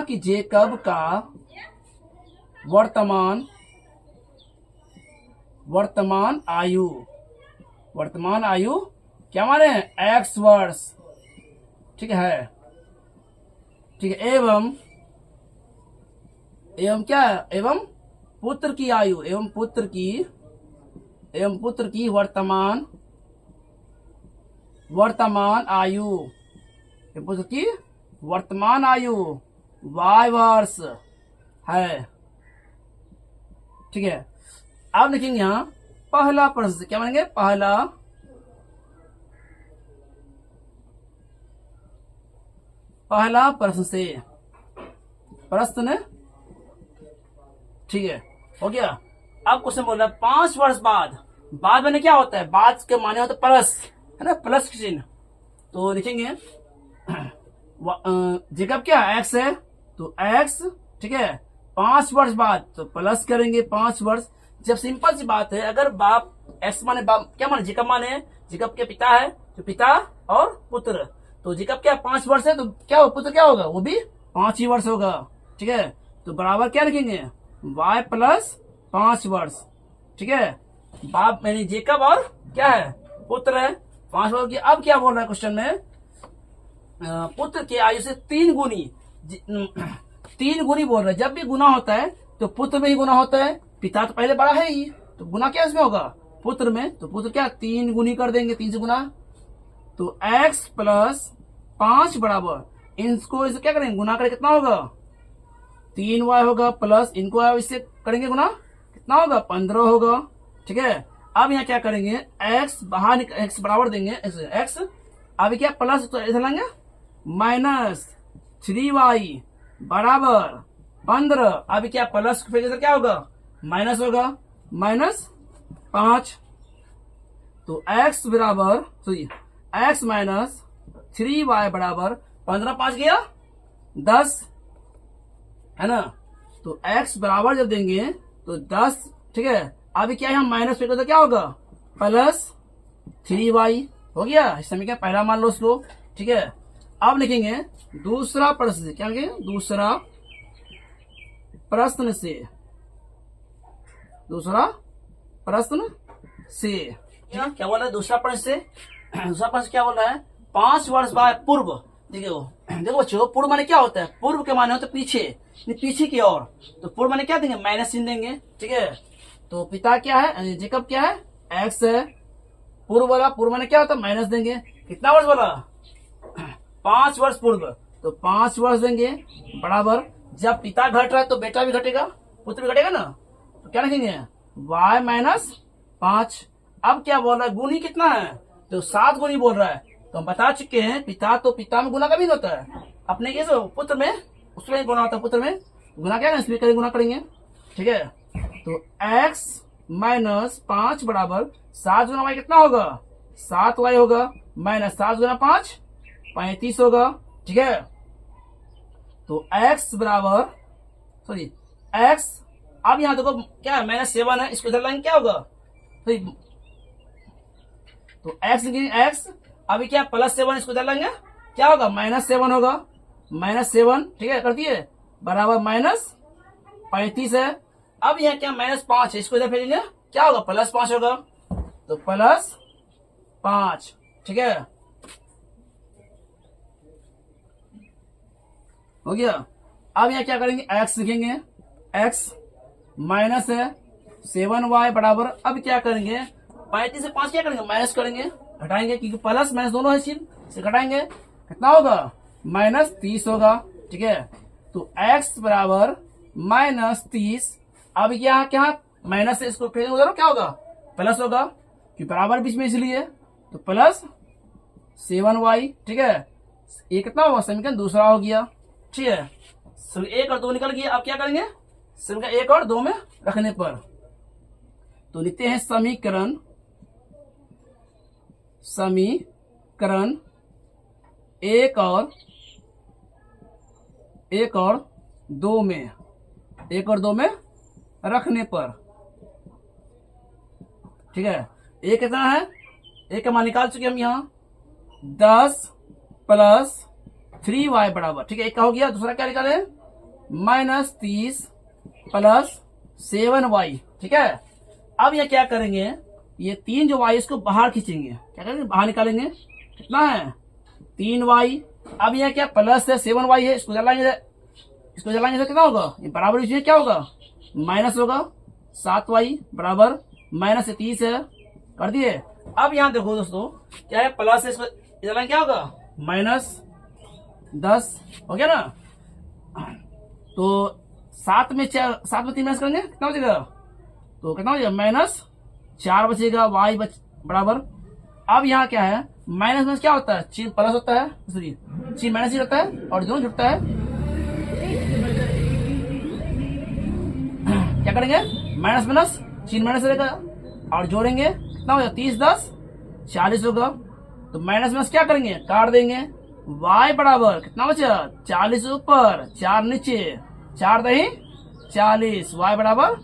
Speaker 1: कि जेकब का वर्तमान आयु क्या माने हैं, x वर्ष, ठीक है, ठीक है। एवं क्या है, एवं पुत्र की आयु, एवं पुत्र की वर्तमान आयु, पुत्र की वर्तमान आयु y वर्ष है, ठीक है। अब लिखेंगे यहाँ पहला प्रश्न, क्या मानेंगे, पहला प्रश्न से प्रश्न, ठीक है, हो गया। अब क्वेश्चन बोल रहा है 5 वर्ष बाद में क्या होता है, बाद के माने होता है प्लस, है ना, प्लस का चिन्ह। तो लिखेंगे जेकब क्या एक्स है, तो एक्स, ठीक है, 5 वर्ष बाद तो प्लस करेंगे 5 वर्ष। जब सिंपल सी बात है, अगर बाप एक्स माने बाप क्या माने, जेकब माने जेकब के पिता है, तो पिता और पुत्र, तो जेकब क्या 5 वर्ष है, तो क्या हो, पुत्र क्या होगा, वो भी 5 ही वर्ष होगा, ठीक है। तो बराबर क्या लिखेंगे, y प्लस 5 वर्ष, ठीक है। बाप यानी जेकब और क्या है, पुत्र है, 5 वर्ष की। अब क्या बोल रहा है क्वेश्चन में, पुत्र की आयु से 3 गुनी 3 गुनी बोल रहा है। जब भी गुना होता है तो पुत्र में ही गुना होता है, पिता तो पहले बड़ा है ही, तो गुना क्या इसमें होगा, पुत्र में, तो पुत्र क्या 3 गुनी कर देंगे, 3 से गुना। तो x प्लस 5 बराबर इनको इसे क्या करेंगे, गुना करें, कितना होगा 3y होगा, प्लस इनको इससे करेंगे गुना, कितना होगा 15 होगा, ठीक है। अब यहाँ क्या करेंगे, x बाहर x बराबर देंगे x, अभी क्या प्लस तो इधर लेंगे माइनस 3y बराबर 15, अभी क्या प्लस फिर इधर क्या होगा माइनस होगा, माइनस 5। तो x बराबर सॉरी x माइनस 3y बराबर 15, 5 गया 10, है ना। तो x बराबर जब देंगे तो 10, ठीक है। अभी क्या है, हम माइनस पे तो क्या होगा प्लस 3y हो गया, इस समय क्या पहला मान लो उसको, ठीक है। अब लिखेंगे दूसरा प्रश्न से, क्या लिखेंगे, दूसरा प्रश्न से, दूसरा प्रश्न से क्या बोल रहा है, दूसरा प्रश्न से, दूसरा प्रश्न क्या बोल रहा है, 5 वर्ष बाद पूर्व, देखो बच्चों, पूर्व माने क्या होता है, पूर्व के माने होते पीछे, पीछे की ओर, तो पूर्व माने क्या देंगे, माइनस चिन्ह देंगे, ठीक है। तो पिता क्या है, जेकब क्या है, एक्स है, पूर्व वाला, पूर्व माने क्या होता है, माइनस देंगे, कितना वर्ष बोला 5 वर्ष पूर्व, तो 5 वर्ष देंगे बराबर, जब पिता घट रहा है तो बेटा भी घटेगा, पुत्र भी घटेगा ना, तो क्या लिखेंगे y माइनस 5। अब क्या बोल रहा है, गुनी कितना है, तो 7 गुनी बोल रहा है, तो हम बता चुके हैं पिता तो पिता में गुना कभी होता है, अपने के पुत्र में उसमें गुना होता है, पुत्र में गुना क्या है, इसमें करेंगे गुना करेंगे, ठीक है। तो x माइनस 5 बराबर 7 गुना y कितना होगा, 7y होगा, माइनस 7 गुना 5 35 होगा, ठीक है। तो x बराबर सॉरी x, अब यहां देखो क्या है, माइनस 7 है, इसको इधर लाएंगे क्या होगा, तो x लिखेंगे x, अभी क्या प्लस 7, इसको इधर लाएंगे क्या होगा माइनस 7 होगा, माइनस 7, ठीक है, कर दिए बराबर माइनस 35 है। अब यहाँ क्या माइनस 5 है, इसको इधर फेरेंगे क्या होगा प्लस 5 होगा, तो प्लस 5, ठीक है, हो गया। अब यहाँ क्या करेंगे, x लिखेंगे, x माइनस है 7y बराबर, अब क्या करेंगे 35 से 5 क्या करेंगे, माइनस करेंगे, घटाएंगे, क्योंकि प्लस माइनस दोनों है चिन्ह से, घटाएंगे कितना होगा माइनस 30 होगा, ठीक है। तो x बराबर माइनस 30, अब यहाँ क्या माइनस है, इसको फिर उधर क्या होगा प्लस होगा, क्योंकि बराबर बीच में इसलिए, तो प्लस 7y, ठीक है। ये कितना होगा, समीकरण दूसरा हो गया, ठीक है। 1 और 2 निकल गया। अब क्या करेंगे, समीकरण 1 और 2 में रखने पर, तो लिखते हैं समीकरण 1 और 2 में, 1 और 2 में रखने पर, ठीक है। एक कितना है, एक का मान निकाल चुके हम यहाँ 10 प्लस 3y बराबर, ठीक है, एक का हो गया। दूसरा क्या निकाले माइनस 30 प्लस 7y, ठीक है। अब ये क्या करेंगे, ये 3 जो y इसको बाहर खींचेंगे, क्या करेंगे बाहर निकालेंगे, कितना है 3y। अब ये क्या प्लस है 7y है, इसको जलाएंगे, इसको जलाएंगे तो कितना होगा, ये बराबर इसमें क्या होगा माइनस होगा, 7y बराबर माइनस 30 है, कर दिए। अब यहाँ देखो दोस्तों क्या है, प्लस है, इसको जलाएंगे क्या होगा माइनस 10 हो गया ना। तो 7 में 3 माइनस करेंगे कितना बचेगा, तो कितना बचेगा माइनस 4 बचेगा, y बराबर। अब यहाँ क्या है, माइनस माइनस क्या होता है, चिन्ह प्लस होता है, चिन्ह माइनस ही होता है और दोनों जुड़ता है, क्या करेंगे माइनस माइनस चिन्ह माइनस रहेगा और जोड़ेंगे कितना हो जाएगा 30 10 40 होगा। तो माइनस में क्या करेंगे काट देंगे। y बराबर कितना बचा 40 ऊपर 4 नीचे 4 दही 40 y बराबर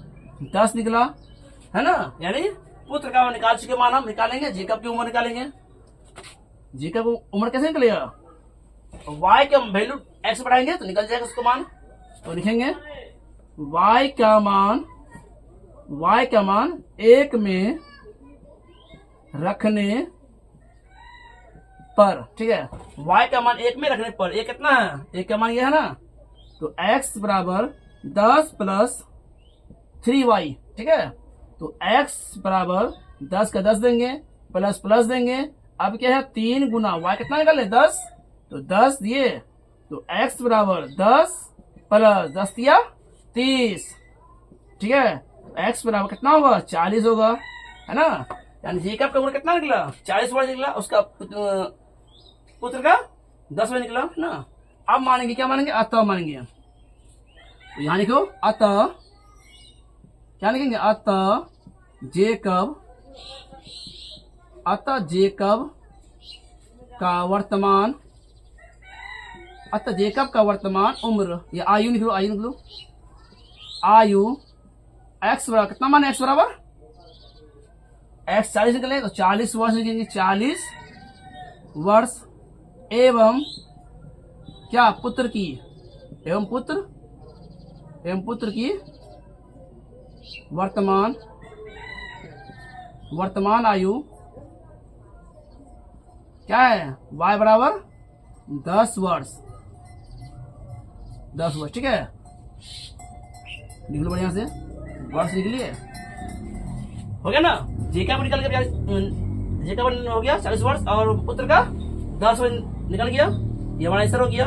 Speaker 1: 10 निकला है ना। यानी पुत्र का निकाल चुके मान हम निकालेंगे जेकब की उम्र निकालेंगे। जेकब उम्र कैसे निकलेगा y का वैल्यू x बढ़ाएंगे तो निकल जाएगा उसको मान। तो लिखेंगे y का मान 1 में रखने पर, ठीक है y का मान 1 में रखने पर, एक कितना है 1 का मान ये है ना। तो x बराबर 10 प्लस 3y, ठीक है। तो x बराबर 10 का 10 देंगे प्लस प्लस देंगे। अब क्या है 3 गुना y कितना निकाले 10, तो 10 दिए तो x बराबर 10 प्लस 10 दिया 30, ठीक है। x बराबर कितना होगा 40 होगा है ना। यानी जेकब का उम्र कितना निकला 40 वर्ष निकला, उसका पुत्र का 10 वर्ष निकला ना। अब मानेंगे क्या मानेंगे अतः मानेंगे। तो यहाँ लिखो अतः क्या लिखेंगे अतः जेकब का वर्तमान उम्र या आयु निकलो आयु x बराबर कितना माने x बराबर x 40 निकले तो 40 वर्ष लिखेंगे 40 वर्ष एवं क्या पुत्र की वर्तमान आयु क्या है y बराबर 10 वर्ष, ठीक है। लिख लो बढ़िया से वर्ष लिख लिए हो गया ना। जेकब निकल गया जेकब हो गया 40 वर्ष और पुत्र का 10 वर्ष निकल गया। ये हमारा आंसर हो गया।